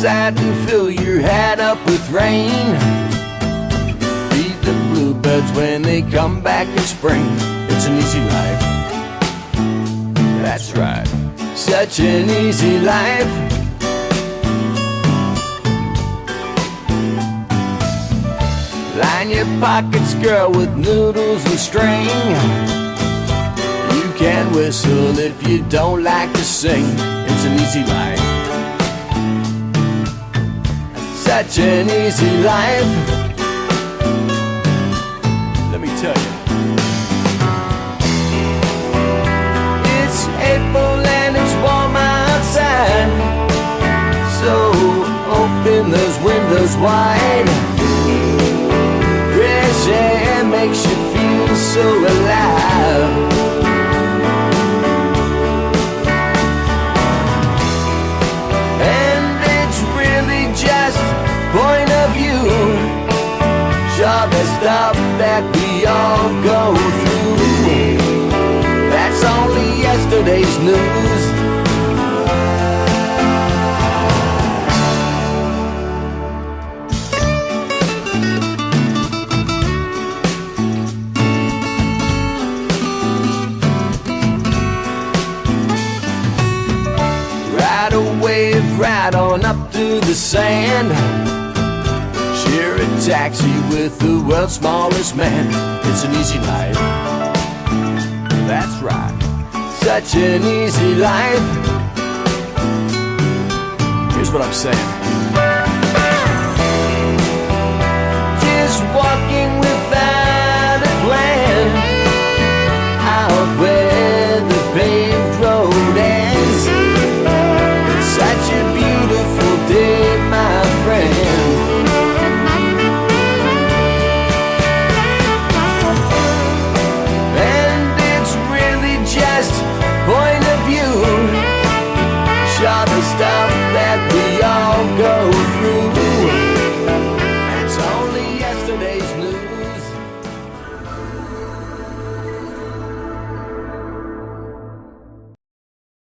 outside and fill your hat up with rain. Feed the bluebirds when they come back in spring. It's an easy life. That's right, such an easy life. Line your pockets, girl, with noodles and string. You can whistle if you don't like to sing. It's an easy life. Such an easy life. Let me tell you. It's April and it's warm outside, so open those windows wide. Fresh air makes you feel so alive. And it's really just point of view. Sure, the stuff that we all go through, that's only yesterday's news. Ride a wave right on up to the sand. Share a taxi with the world's smallest man. It's an easy life. That's right, such an easy life. Here's what I'm saying. Just walking without a plan, out where the paved road ends. It's such a beautiful day, my friend. Point of view, sure, the stuff that we all go